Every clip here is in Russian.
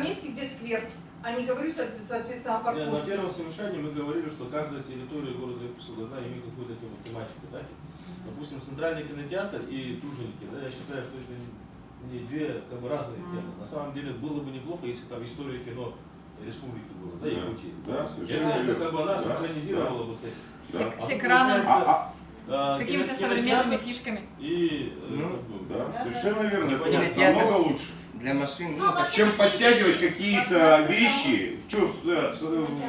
том месте, где сквер, а не говорю, соответственно, о парковке. На первом совещании мы говорили, что каждая территория города Иркутска должна иметь какую-то тематику. Да? Допустим, центральный кинотеатр и Труженики, да, я считаю, что это не две как бы, разные темы. На самом деле было бы неплохо, если там история кино республики было, да, Якутии. Да, совершенно. Это как бы она синхронизировала бы с этим. С экраном, получается, какими-то современными фишками. И, да, совершенно верно. Это Кинотеатр намного лучше. для машин. Чем подтягивать какие-то вещи. Что,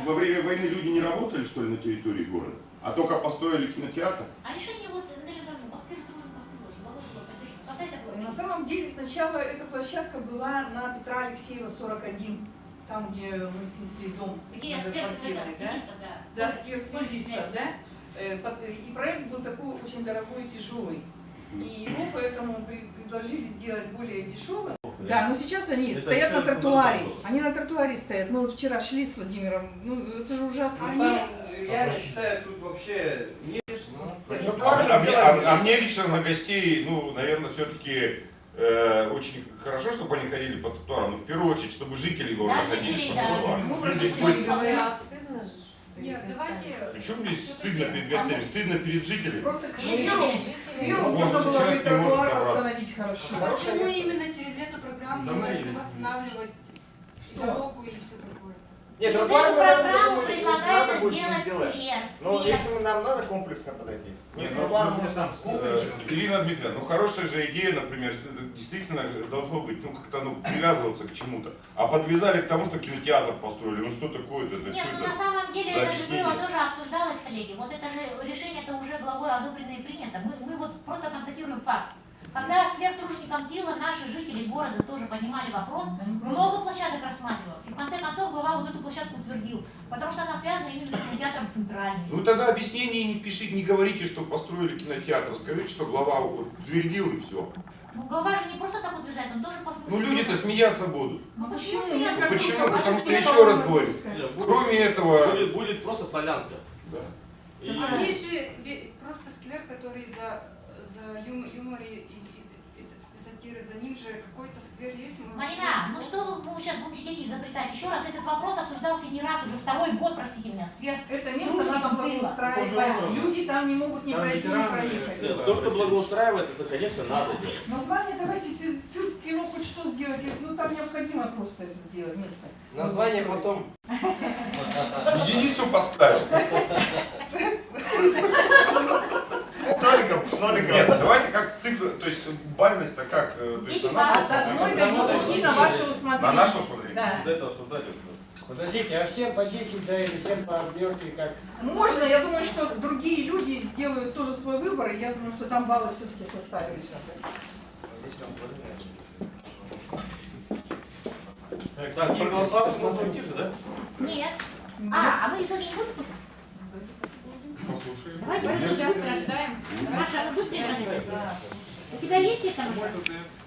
во время войны люди не работали, что ли, на территории города? А только построили кинотеатр? А решение вот в Москве когда это было? На самом деле сначала эта площадка была на Петра Алексеева 41, там где мы снесли дом. Где сквер связистов, да. Да, сквер связистов, да. И проект был такой очень дорогой и тяжелый. И его поэтому предложили сделать более дешевым. Да, но сейчас они стоят на тротуаре. Они на тротуаре стоят. Мы вот вчера шли с Владимиром, ну это же ужасно. Я считаю, тут вообще не... А мне лично на гостей, ну, наверное, все-таки очень хорошо, чтобы они ходили по тротуарам, но в первую очередь, чтобы жители города ходили по тротуарам. Ну, про жителей говорят, стыдно же. Нет, давайте... Причем здесь стыдно перед гостями, стыдно перед жителями. Просто к сверху можно было бы тротуар восстановить хорошо. Почему именно через эту программу восстанавливать дорогу и все такое? Нет, Через тротуар эту мы программу думаю, если надо предлагается будет, не сделать сделаем. сквер. Но если нам надо комплексно подойти. Нет, тротуар можно там Ирина Дмитриевна, ну хорошая же идея, например, что это действительно должно быть, ну как-то ну, привязываться к чему-то. А подвязали к тому, что кинотеатр построили. Ну что такое-то? Это Нет, что ну это? на самом деле за это же объяснение? было тоже обсуждалось, коллеги. Вот это же решение-то уже главой одобрено и принято. Мы вот просто констатируем факт. Когда сквер Труженикам Тила, наши жители города тоже понимали вопрос, много площадок рассматривалось. И в конце концов глава вот эту площадку утвердил, потому что она связана именно с кинотеатром центральным. Ну тогда объяснение не пишите, не говорите, что построили кинотеатр. Скажите, что глава утвердил и все. Ну глава же не просто так утверждает, он тоже по смыслу. Ну люди-то смеяться будут. Ну почему Почему? смеяться? Почему? Потому что, еще раз говорю, кроме этого... Будет просто солянка. Да. И... Есть же просто сквер, который за юмор и сатиры, за ним же какой-то сквер есть. Марина, ну что мы сейчас будем сидеть и изобретать? Еще раз, этот вопрос обсуждался не раз, уже второй год, простите меня, сквер. Это место надо благоустраивать. Люди там не могут ни пройти, ни проехать. Нет, то, что благоустраивает, это, конечно, надо делать. Название давайте цирк, кино, хоть что сделать. Ну там необходимо просто это сделать место. название потом. Единицу поставил. С ноликом. Нет, давайте как цифры, то есть бальность-то как? То есть на наше От 0 до 10 на ваше усмотрение. На наше усмотрение? Да. Вот это обсуждать. Подождите, а всем по 10, да, или всем по отберке, как? Можно, я думаю, что другие люди сделают тоже свой выбор, и я думаю, что там баллы все-таки составились. Так, проголосовать можно уйти же, да? Нет. А мы итоги не будем слушать? Послушаем. Давайте Давайте мы сейчас подождаем. Маша, ну быстрее подожди. У тебя есть это уже?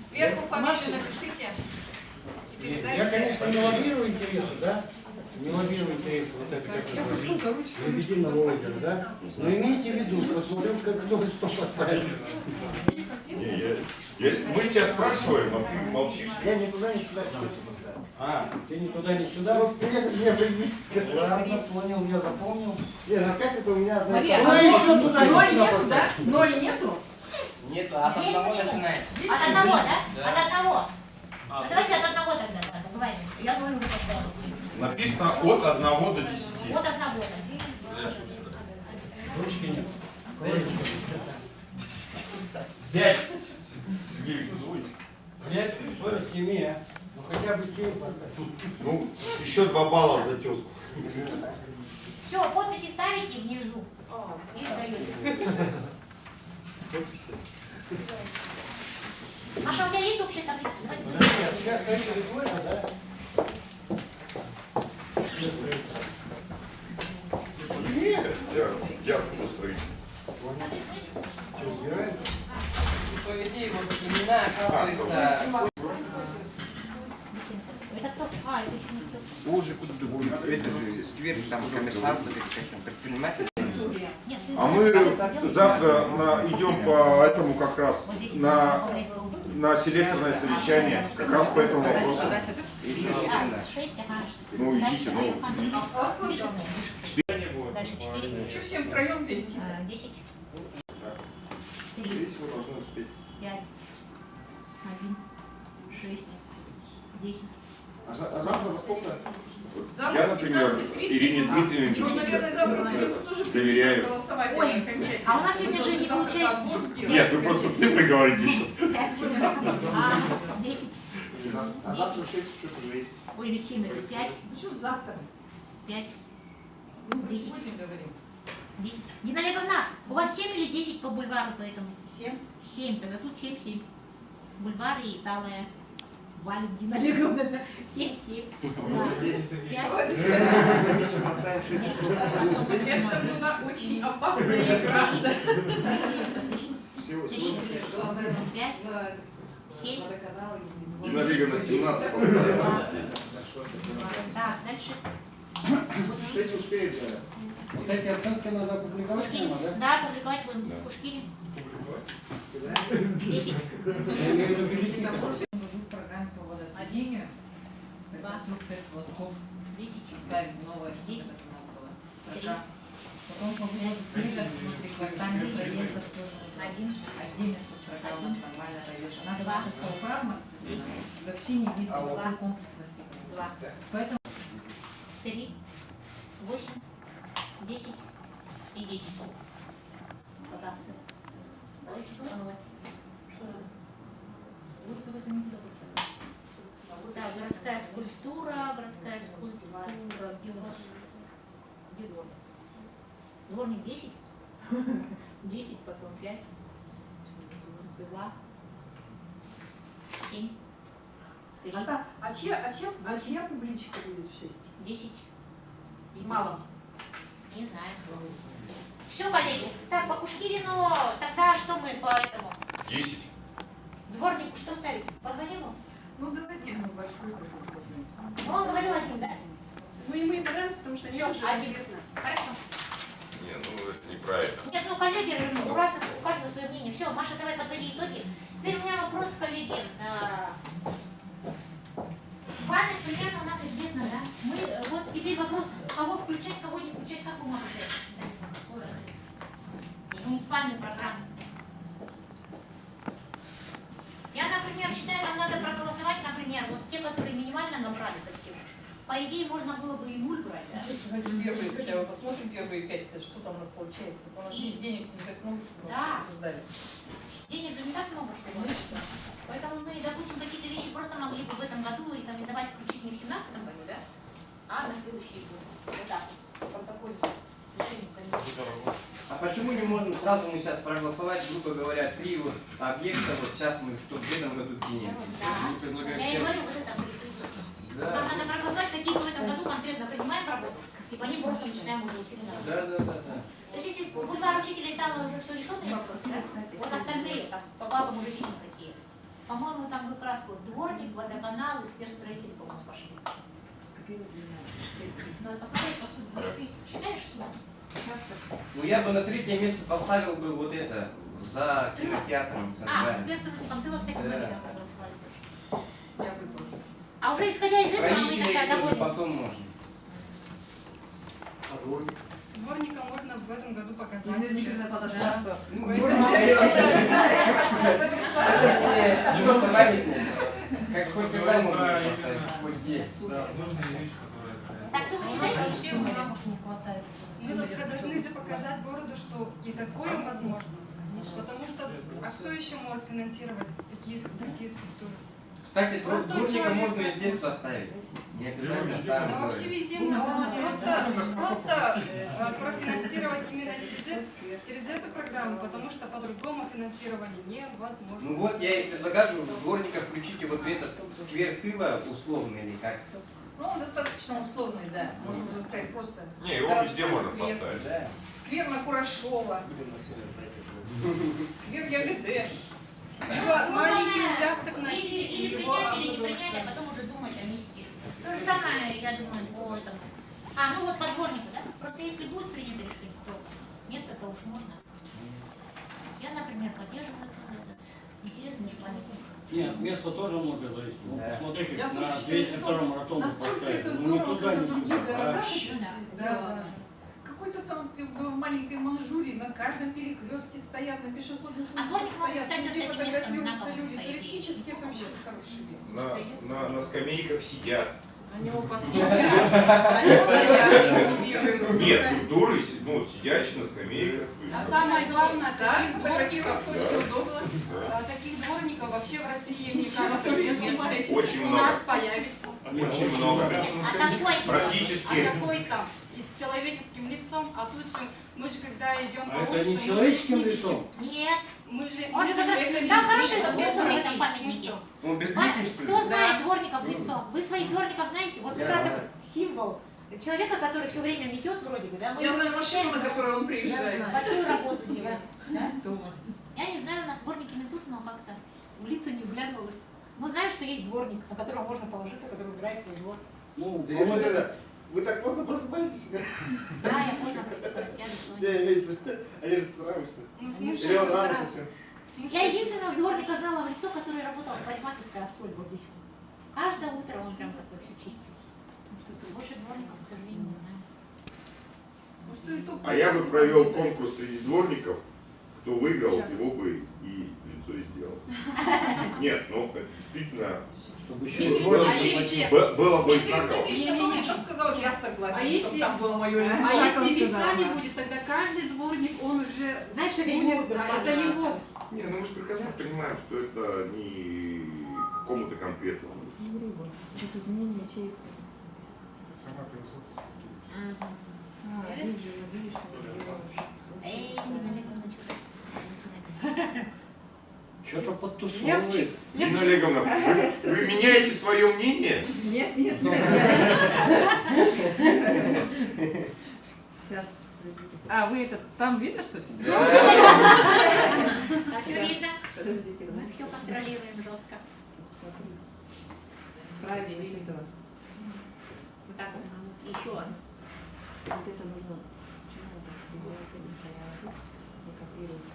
Сверху фамилию напишите. И Я, передайте. конечно, не лоббирую интересы, да? Не лоббирую интересы, вот это как Лебединого озера, да? Но имейте в виду, посмотрим, как кто что поставит. Мы тебя спрашиваем, а ты молчишь. Я ни туда, ни сюда не поставил. А, ты ни туда, ни сюда? Ладно, понял, я запомнил. Нет, опять это у меня одна Мария, Ну, еще туда, ноль сюда нету, да? 0 нету? Нету, от Есть одного почему? начинается. От одного, да? Да. От одного. Ну, давайте от одного тогда, ладно, говорим. Я ноль уже поставила. Написано от 1 до 10. От одного. Да. Ручки нет. 5. Сергей Викторович. 5, что ли, 7, а? Ну хотя бы 7 поставь. Ну, еще 2 балла за тезку. Все, подписи ставите внизу. И сдаете. Маша, у тебя есть общая таблица? Сейчас стоите рекорда, да? Нет, я откуда строить? По идее, вот имена, оказывается... Это кто? А, это еще не кто. Вот же куда-то будет. Это же сквер, там коммерсанты, там предприниматели. Нет, А мы завтра идем по этому как раз вот здесь на управляй столбом. на селекторное совещание как раз по этому вопросу. Ирина Владимировна. 6, ага. Ну, идите, Дальше, ну, Александр. А сколько? Дальше 4. Что всем втроем-то идти? 10. 3, Здесь вы должны успеть. 5, 1, 6, 10. А завтра во сколько? Завтра Я, например, 15:30. Ирине Ну, Дмитриевне наверное, завтра придется тоже доверяю. голосовать. Ой, окончательно. а у нас сегодня же не Завтра получается. отбор сделать. Нет, вы просто цифры говорите сейчас. 5, 10. А завтра в 6 часов уже есть. Ой, или 7, это 5, Ну что завтра? 5, Мы про 10. сегодня говорим. 10. Дина Олеговна, у вас 7 или 10 по бульвару поэтому? 7. 7, тогда тут 7, 7. Бульвар и Италия. Валит Дина Олеговна. 7, 7. 5. Это была очень опасная игра. Да. 3, 5, 7. Дина Олеговна 17 поставила. Так, дальше. 6 успеет, да. Вот эти оценки надо опубликовать Пушкин. прямо, да? Да, публиковать будем. Да. Пушкин. 10. Я имею в виду бюллетени. Будут программы по водоотведению, реконструкция платков, 10. ставим новое, чтобы Десять. это у нас было. Строка. Потом по поводу снега, смотри, квартальных проездов тоже нужно. 1. Отдельно, чтобы строка у нас нормально проезд. Она Два. же по управам, вообще не видно никакой комплексности. 2. Поэтому 3. 8. 10. И 10. Подасы. Да, городская скульптура, где дворник? Дворник 10, 10, потом 5, 2, 7, 3, А чья публичка будет в 6? 10. И Мало. 10. Не знаю. Все, коллеги. Так, по Пушкирину, тогда что мы по этому? 10. Дворнику что ставить? Позвонил он? Ну давайте большой такой. Ну, он говорил 1, да? Ну ему не понравилось, потому что они Все, уже 1. Хорошо. Не, ну это неправильно. Нет, ну, коллеги, у разных, у каждого свое мнение. Все, Маша, давай подводи итоги. Теперь у меня вопрос, коллеги. Банность примерно у нас известна, да? Мы, вот теперь вопрос, кого включать, кого не включать, как вы можете? Муниципальную программу. Я, например, считаю, нам надо проголосовать, например, вот те, которые минимально набрали совсем уж. По идее, можно было бы и 0 брать, да? Первые, хотя бы посмотрим первые 5, что там у нас получается. У нас И- денег не так много, чтобы мы Да. обсуждали. Денег же не так много, что ли? Поэтому мы, допустим, какие-то вещи просто могли бы в этом году рекомендовать включить не в 2017 году, да? А на следующий год. Вот так. По протоколу решения комиссии. А почему не можем сразу мы сейчас проголосовать, грубо говоря, 3 вот объекта, вот сейчас мы что в этом году кинем? Да. Вы предлагаете Я и всем- говорю, вот это будет. Да. Нам надо проголосовать, какие мы в этом году конкретно принимаем работу, и по ним просто начинаем уже усиленно работать. Да. То есть, если с бульвар учителей Итала уже все решенные вопросы, да? Вот остальные, там, по баллам уже видно какие. По-моему, там как раз вот дворник, водоканал и сверхстроители, по-моему, пошли. Надо посмотреть по сути. Может, ты считаешь сюда? Ну я бы на 3-е место поставил бы вот это, за кинотеатром. за А, Грань. сверхтружником ты во всяком Да. случае проголосовали. Я бы тоже. А уже исходя из этого мы Строителей тогда тоже довольны. потом можно. А дворник? Дворника можно в этом году показать. Просто памятник. Как хоть когда Говорим можно про поставить, именно- хоть где. Да, нужные вещи, которые... Так, все, вы считаете? Мы только должны же показать городу, что и такое возможно. Потому что, а кто еще может финансировать такие скульптуры? Кстати, Простой дворника человек. можно и здесь поставить. Не обязательно в старом Да вообще городе. везде можно. Просто профинансировать именно через эту программу, потому что по-другому финансирование невозможно. Ну вот я и предлагаю дворника включите вот в этот сквер тыла условно или как. Ну, он достаточно условный, да. Можно уже сказать просто. Не, его городской везде можно сквер. поставить. Да. Сквер на Курашова, сквер ягоды. Маленький Ну, участок на или его принять, или не обладателя. принять, а потом уже думать о месте. То же самое, я думаю, по этому. А, ну вот по дворнику, да? Просто если будет принято решение, то место-то уж можно. Я, например, поддерживаю это. Интересный же памятник. Нет, место тоже много зависит. Ну, Да. посмотри, как Я на тоже считаю, 202 маратон Настолько поставили. это Ну, здорово, никуда когда не в других туда. городах Вообще. это сделано. Какой-то там в маленькой Манчжурии на каждом перекрестке стоят, на пешеходных А улицах дворник может, стоят, кстати, везде с этим фотографируются местом люди. знакомым, по идее. Туристически это вообще хороший вид. На скамейках сидят. Они его посидят, они стоят, не бегают. Нет, дуры, ну, сидящие на скамейках. А самое главное, Да, таких фотографироваться дворников, очень удобно. таких дворников вообще в России, мне кажется, если Очень у много. нас появится. Очень много. А какой? Практически. А какой там? И с человеческим лицом, а тут же, мы же когда идем А по это улице, не мы же человеческим не видим. лицом? Нет. Мы же Он же как раз, это там хорошие это смыслы в образы. этом памятнике. Ну, без Ваня, линии, что ли? кто знает дворников лицом? Вы своих дворников знаете? Вот как Я раз знаю. это символ человека, который все время метет вроде бы, да? Мы Я его знаю машину, на встречаем, которой он приезжает. большую работу делаем. Да? Я не знаю, у нас дворники метут, но как-то в лица не вглядывалась. Мы знаем, что есть дворник, на которого можно положиться, который убирает твой двор. Ну, Я смотрю, да. Вы так поздно просыпаетесь? Да, я поняла, просто я бессонная. Не, имеется. Они же стараются. Ну, Или он слушай, рано да. совсем. Я единственного дворника знала в лицо, который работал в парикмахерской «Ассоль» вот здесь. Каждое утро он прям такой все чистил. Больше дворников, к сожалению, не знаю. Ну, что и то А я бы провел конкурс среди дворников, кто выиграл, его бы и лицо и сделал. Нет, ну это действительно чтобы Нет, еще нет, дворник а есть заплатил. было бы Дмитрий знаково. Дмитриевич Сокольников сказал, я согласен, А чтобы если- там было мое лицо. А если лица сказала, не да. будет, тогда каждый дворник, он уже Знаешь, это будет, его да, нормально. это его. Не, ну мы же прекрасно понимаем, что это не к какому-то конкретному. Эй, не налегла. Что-то подтусовывает. Нина Олеговна, вы меняете свое мнение? Нет, нет, нет. Сейчас. А, вы это там видно, что ли? Все видно? Подождите, Мы все контролируем жестко. правильно, если это вас. Вот так вот. Еще одно. Вот это нужно. Почему это всего закодировать?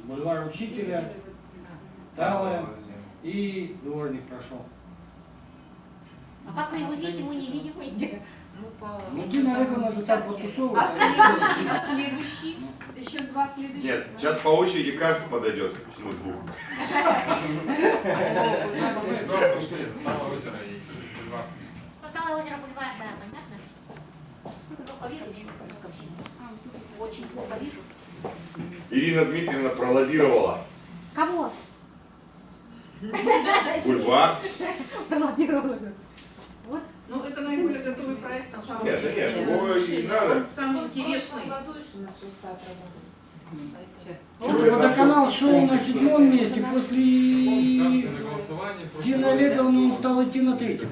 Бульвар учителя, Талая и дворник прошел. А как вы его видите, мы не видим. Иди. Ну, Дина Олеговна же так А подтусовывает. следующий? Еще два следующих? Нет, сейчас по очереди каждый подойдет к ноутбуку. Ну, Талое озеро бульвар, да, понятно? Плохо вижу еще в русском силе. Очень плохо вижу. Ирина Дмитриевна пролоббировала Кого? бульвар. Пролоббировала. Вот. Ну, это наиболее готовый проект, на самом Нет, деле. нет, его и надо. Он самый интересный. Что-то водоканал шел на 7-м месте, после Дины Олеговны он стал идти на 3-м.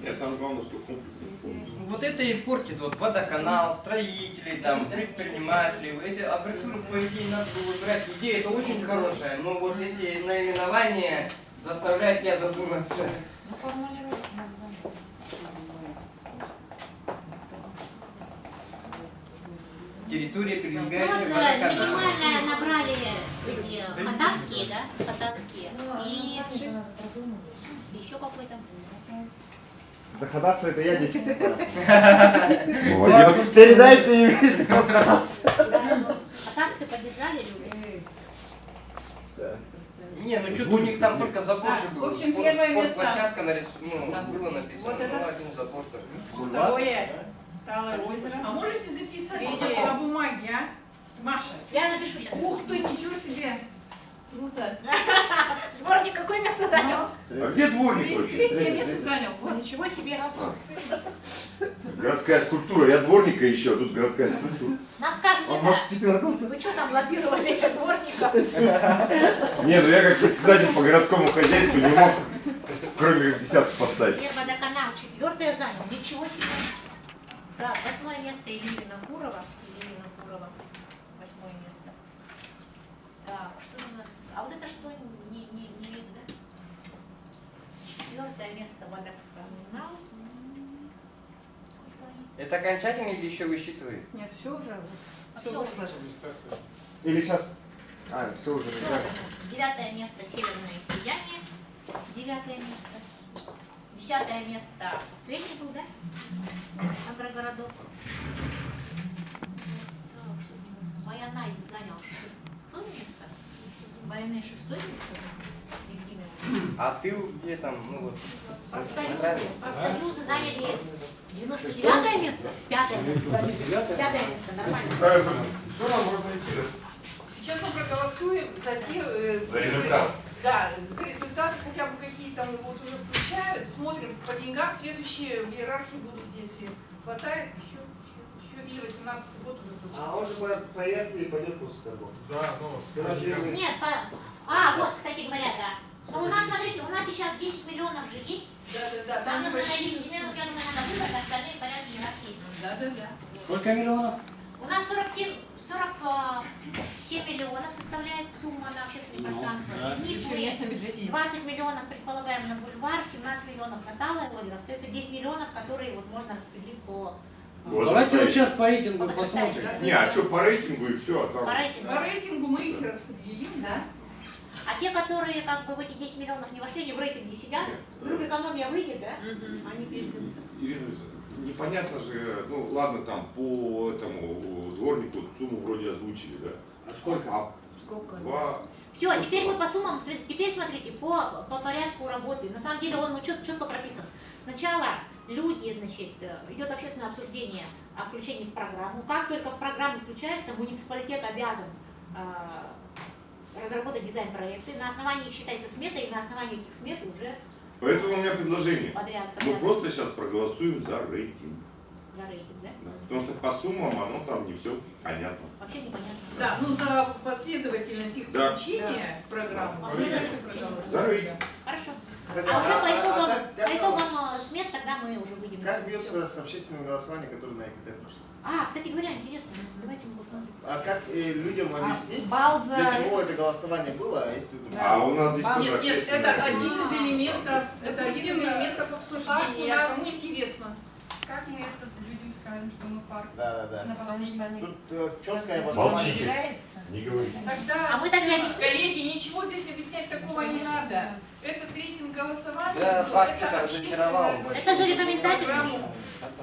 Нет, там главное, что комплекс исполнить. Вот это и портит вот водоканал, строителей, там, предпринимателей. Эти аббревиатуры, по идее, надо было выбирать. Идея это очень хорошая, но вот эти наименования заставляют меня задуматься. Ну, формулировка название. Территория, Ну, прилегающая вот к водоканалу. минимально набрали эти хатанские, да, хатанские. И еще какой-то. Заходаться это я 10 Молодец. Передайте им весь раз. Хатанцы поддержали люди. Не, ну что-то у них там только забор же был. В общем, первое место. Площадка было написано, Вот это. ну один забор тоже. Второе. Талое озеро. А можете записать Третье. на бумаге, а? Маша. Я напишу сейчас. Ух ты, ничего себе. Круто. Дворник какое место занял? А где дворник вообще? Третье место занял. Ничего себе. Городская скульптура. Я дворника еще, а тут городская скульптура. Нам скажут, Он это, действительно родился. вы что там лоббировали дворника? Не, ну я как председатель по городскому хозяйству не мог, кроме как десятку поставить. Водоканал 4-е занял. Ничего себе. Так, 8-е место Ирина Курова. Ирина Курова. 8-е место. Так, что у нас? А вот это что? Не видно. 4-е место водоканал. Это окончательно или еще высчитывает? Нет, все уже. Все вышло же. Или сейчас... А, все уже. Всё, Да. 9 место северное сияние. 9 место. 10 место последний был, да? Агрогородок. Баянай занял 6 место. Баянай 6 место. А тыл где там, ну вот, центральный? Профсоюзы заняли 99 место. 5 место. 5 место, нормально. Поэтому все, нам можно идти. Сейчас мы проголосуем за те... За результат. Да, за результаты хотя бы какие там вот уже включают, смотрим по деньгам, следующие в иерархии будут, если хватает, еще или 18-й год уже точно. А он же проект и пойдет после того. Да, ну, Нет, вот, кстати говоря, да. Но у нас, смотрите, у нас сейчас 10 миллионов же есть. Да, Там нужно на небольшие 10 миллионов, я думаю, надо выбрать остальные порядки иерархии. Да. Сколько миллионов? У нас 47 миллионов составляет сумма на общественное пространство. да. Из них Еще мы есть на бюджете. 20 миллионов предполагаем на бульвар, 17 миллионов на Талое озеро. Остается 10 миллионов, которые вот можно распределить по Вот Давайте вот оставить. сейчас по рейтингу По посмотрим. возрастающей. Не, а что по рейтингу и все, а там... по рейтингу. По рейтингу мы их распределим, да? А те, которые как бы в эти 10 миллионов не вошли, они в рейтинге сидят, вдруг экономия выйдет, да? Они перейдутся. Ирина, непонятно же, ну ладно, там по этому дворнику сумму вроде озвучили, да? А сколько? А Сколько? два... Все, теперь мы по суммам, теперь смотрите, по порядку работы. На самом деле он четко прописан. Сначала люди, значит, идет общественное обсуждение о включении в программу. Как только в программу включается, муниципалитет обязан разработать дизайн-проекты. На основании их считается смета, и на основании этих смет уже Поэтому у меня предложение. подряд. Мы просто сейчас проголосуем за рейтинг. За рейтинг, да? Да. Потому что по суммам оно там не все понятно. Вообще непонятно. Да, ну за последовательность их Да. включения в программу. Последовательность мы включения. За рейтинг. Хорошо. Кстати, А уже по итогам, как по итогам смет тогда мы уже выйдем. Как бьется с общественным голосованием, которое на ЭКТ прошло? Кстати говоря, интересно, давайте мы посмотрим. А как людям объяснить, Бал для за... чего это голосование было, а если вдруг... А у нас здесь тоже Нет, общественное. это один из элементов, это один из элементов обсуждения. Так, у нас- Кому интересно? Как мы это людям скажем, что мы парк Да. на последнем? Тут четкое Молчите. обоснование. Теряется. Не говори. А Тогда мы так и объясним. Коллеги, ничего здесь объяснять такого не надо. Это рейтинг голосования, Да, но факт это что-то разочаровал. общественное Это же рекомендательно. программу.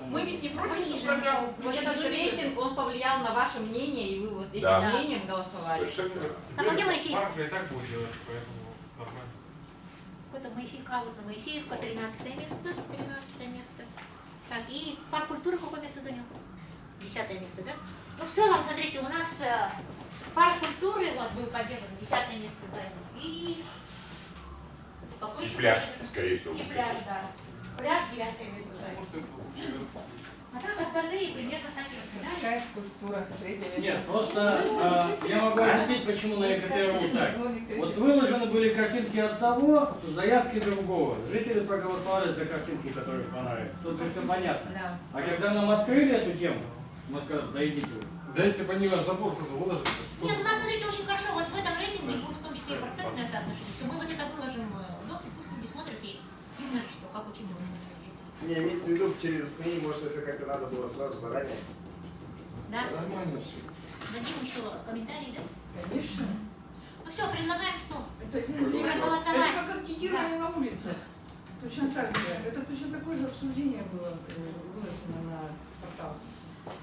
Мы ведь не против, что программу Вот этот же рейтинг, он повлиял на ваше мнение, и вы вот этим Да. мнением голосовали. Совершенно верно. Так, а где Моисеев? Парк же и так будет делать, поэтому нормально. Какой-то Моисеевка, вот на Моисеевка, 13 место, 13 место. Так, и парк культуры какое место занял? 10 место, да? Ну, в целом, смотрите, у нас парк культуры вот был поддержан, 10 место занял. И какой И еще? пляж, скорее всего. И пляж, да. Пляж 9 место занял. Может, это вообще... А так остальные примерно так и рассказали. Какая скульптура? Третья Нет, просто я могу объяснить, почему на ЭКТ так. Вот выложены были картинки одного, заявки другого. Жители проголосовали за картинки, которые понравились. Тут же все понятно. Да. А когда нам открыли эту тему, мы сказали, да идите вы. Да если бы они вас забор сразу выложили, Нет, у нас, смотрите, очень хорошо. Вот в этом рейтинге будет в том числе и процентное соотношение. Все, мы вот это выложим в доступ, пусть люди смотрят и видно, что как очень много смотрят. Не, имеется в виду, через СМИ, может, это как-то надо было сразу заранее. Да? нормально все. Дадим еще комментарии, да? Конечно. Ну все, предлагаем что? Это один из элементов. Проголосовать. Это как анкетирование на улице. Точно так же. Это точно такое же обсуждение было выложено на портал.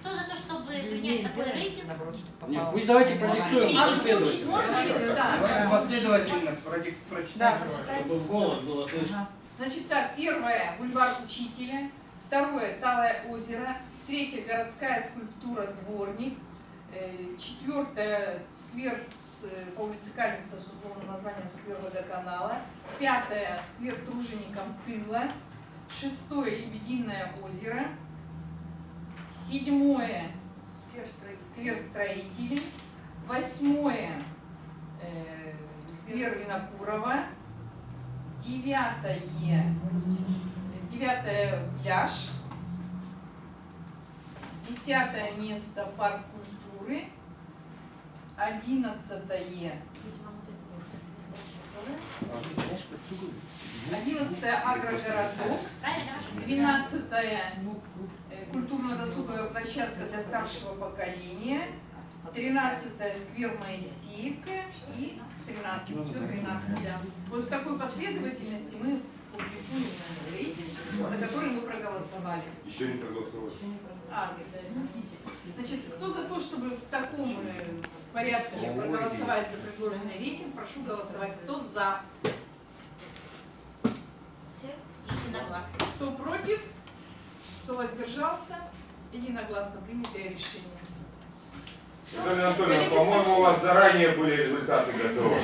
Кто за то, чтобы принять такой рейтинг? Наоборот, чтобы Нет, попало. пусть давайте продиктуем. Озвучить можно ли? Да. Давайте последовательно прочитаем. Чтобы в голос было слышно. Ага. Значит так, первое – бульвар Учителя, второе – Талое озеро, третье – городская скульптура «Дворник», четвертое – сквер по улице Кальница с условным названием «Сквер водоканала», пятое – сквер труженикам тыла, шестое – Лебединое озеро, седьмое – сквер строителей, восьмое – сквер Винокурова, девятое пляж, 10-е место парк культуры, 11-е 11-е агрогородок, 12-е культурно-досуговая площадка для старшего поколения, 13-е сквер Моисеевка и 13, все 13, да. Вот в такой последовательности мы публикуем рейтинг, за который мы проголосовали. Еще не проголосовали. Значит, кто за то, чтобы в таком порядке проголосовать за предложенный рейтинг, прошу голосовать. Кто за? Единогласно. Кто против? Кто воздержался? Единогласно принятое решение. Наталья Анатольевна, по-моему, у вас заранее были результаты готовы.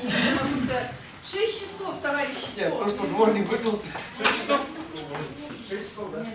Не могу сказать. 6 часов, товарищи. Нет, то, что дворник выпился. 6 часов, да?